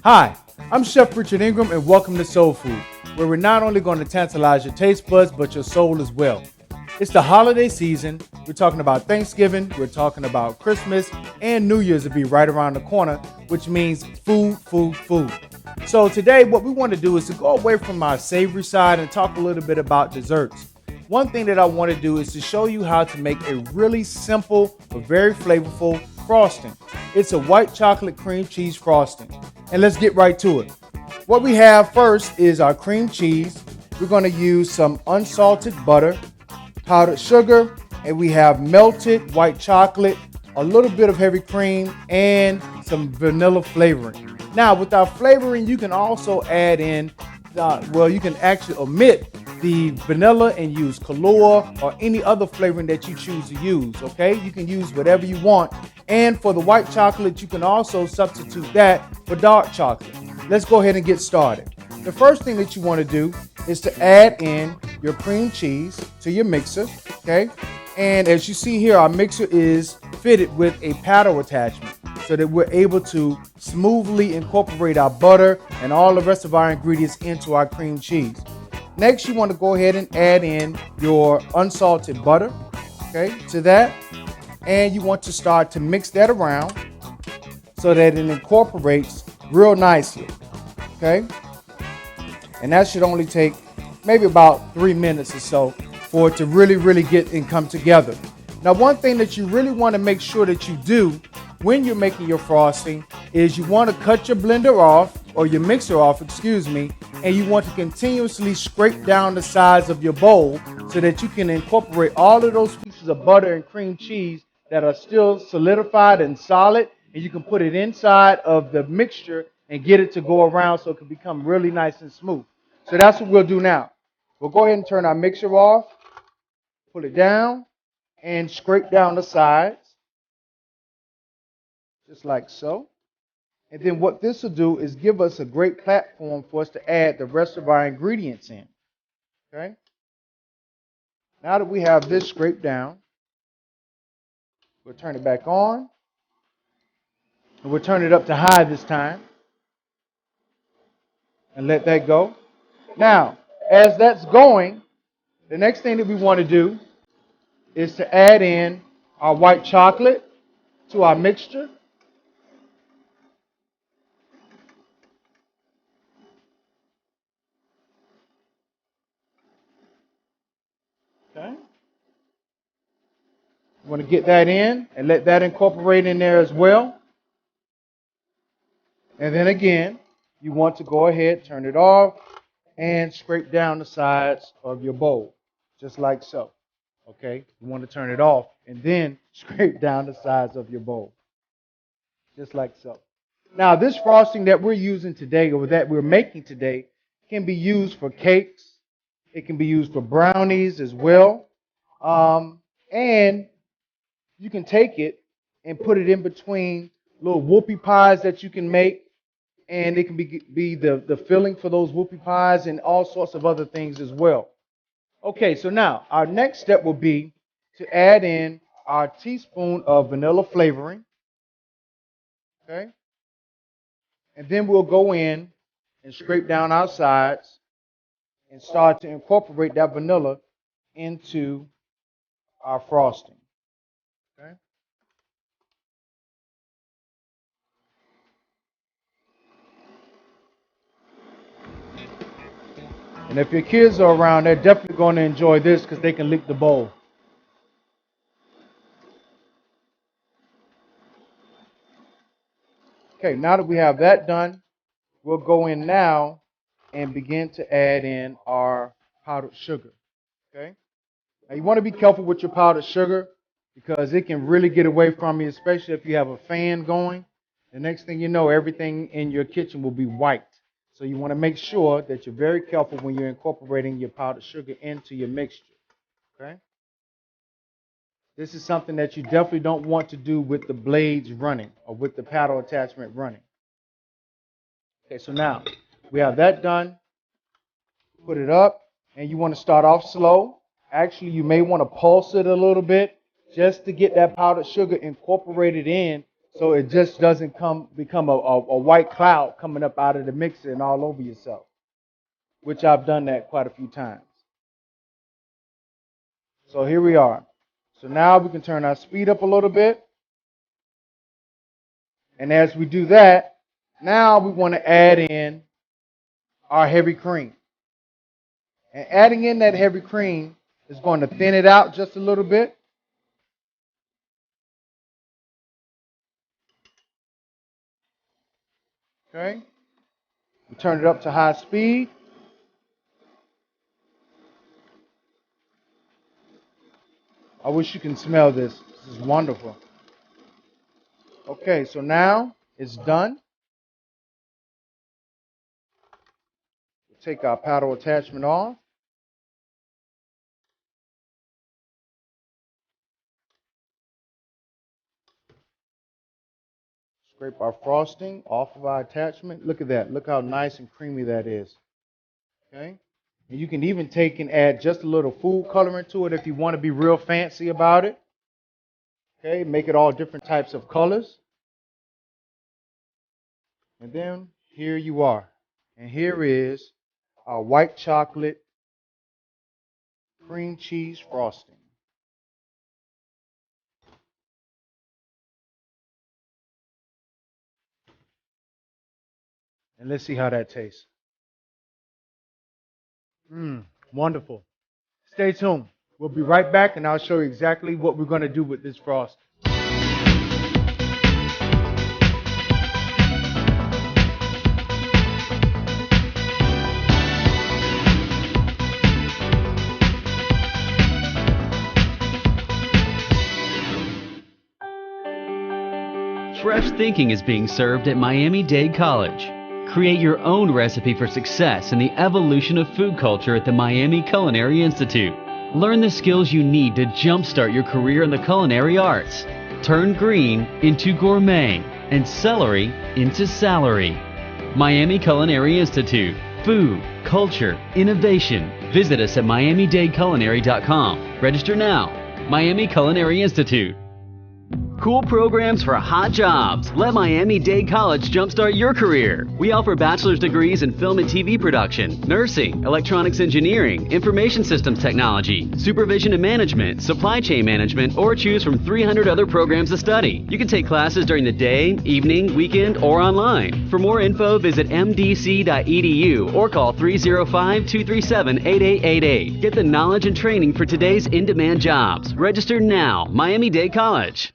Hi, I'm Chef Richard Ingraham and welcome to Soul Food, where we're not only going to tantalize your taste buds, but your soul as well. It's the holiday season. We're talking about Thanksgiving, we're talking about Christmas, and New Year's will be right around the corner, which means food, food, food. So today what we want to do is to go away from our savory side and talk a little bit about desserts. One thing that I want to do is to show you how to make a really simple but very flavorful frosting. It's a white chocolate cream cheese frosting. And let's get right to it. What we have first is our cream cheese. We're going to use some unsalted butter, powdered sugar, and we have melted white chocolate, a little bit of heavy cream, and some vanilla flavoring. Now, with our flavoring, you can also add in, you can actually omit the vanilla and use color or any other flavoring that you choose to use, okay? You can use whatever you want. And for the white chocolate, you can also substitute that for dark chocolate. Let's go ahead and get started. The first thing that you want to do is to add in your cream cheese to your mixer, okay? And as you see here, our mixer is fitted with a paddle attachment so that we're able to smoothly incorporate our butter and all the rest of our ingredients into our cream cheese. Next, you want to go ahead and add in your unsalted butter, okay, to that. And you want to start to mix that around so that it incorporates real nicely, okay? And that should only take maybe about 3 minutes or so for it to really get and come together. Now, one thing that you really want to make sure that you do when you're making your frosting is you want to cut your blender off, or your mixer off, and you want to continuously scrape down the sides of your bowl so that you can incorporate all of those pieces of butter and cream cheese that are still solidified and solid, and you can put it inside of the mixture and get it to go around so it can become really nice and smooth. So that's what we'll do now. We'll go ahead and turn our mixer off, pull it down, and scrape down the sides, just like so. And then what this will do is give us a great platform for us to add the rest of our ingredients in. Okay? Now that we have this scraped down, we'll turn it back on. And we'll turn it up to high this time. And let that go. Now, as that's going, the next thing that we want to do is to add in our white chocolate to our mixture. Okay. You want to get that in and let that incorporate in there as well. And then again, you want to go ahead, turn it off, and scrape down the sides of your bowl, just like so. Okay? You want to turn it off and then scrape down the sides of your bowl, just like so. Now, this frosting that we're using today, or that we're making today, can be used for cakes. It can be used for brownies as well. And you can take it and put it in between little whoopie pies that you can make, and it can be the filling for those whoopie pies and all sorts of other things as well. Okay, so now our next step will be to add in our teaspoon of vanilla flavoring. Okay, and then we'll go in and scrape down our sides and start to incorporate that vanilla into our frosting. Okay. And if your kids are around, they're definitely going to enjoy this because they can lick the bowl. Okay, now that we have that done, we'll go in now and begin to add in our powdered sugar. Okay. Now you want to be careful with your powdered sugar because it can really get away from you, especially if you have a fan going. The next thing you know, everything in your kitchen will be white. So you want to make sure that you're very careful when you're incorporating your powdered sugar into your mixture. Okay? This is something that you definitely don't want to do with the blades running or with the paddle attachment running. Okay, so now we have that done. Put it up, and you want to start off slow. Actually, you may want to pulse it a little bit just to get that powdered sugar incorporated in so it just doesn't become a white cloud coming up out of the mixer and all over yourself, which I've done that quite a few times. So here we are. So now we can turn our speed up a little bit. And as we do that, now we want to add in our heavy cream. And adding in that heavy cream is going to thin it out just a little bit. Okay. We turn it up to high speed. I wish you can smell this. This is wonderful. Okay, so now it's done. We'll take our paddle attachment off. Scrape our frosting off of our attachment. Look at that. Look how nice and creamy that is. Okay. And you can even take and add just a little food coloring to it if you want to be real fancy about it. Okay. Make it all different types of colors. And then here you are. And here is our white chocolate cream cheese frosting. And let's see how that tastes. Wonderful. Stay tuned. We'll be right back and I'll show you exactly what we're going to do with this frosting. Fresh thinking is being served at Miami-Dade College. Create your own recipe for success in the evolution of food culture at the Miami Culinary Institute. Learn the skills you need to jumpstart your career in the culinary arts. Turn green into gourmet and celery into salary. Miami Culinary Institute. Food, culture, innovation. Visit us at miamidadeculinary.com. Register now. Miami Culinary Institute. Cool programs for hot jobs. Let Miami-Dade College jumpstart your career. We offer bachelor's degrees in film and TV production, nursing, electronics engineering, information systems technology, supervision and management, supply chain management, or choose from 300 other programs to study. You can take classes during the day, evening, weekend, or online. For more info, visit mdc.edu or call 305-237-8888. Get the knowledge and training for today's in-demand jobs. Register now. Miami-Dade College.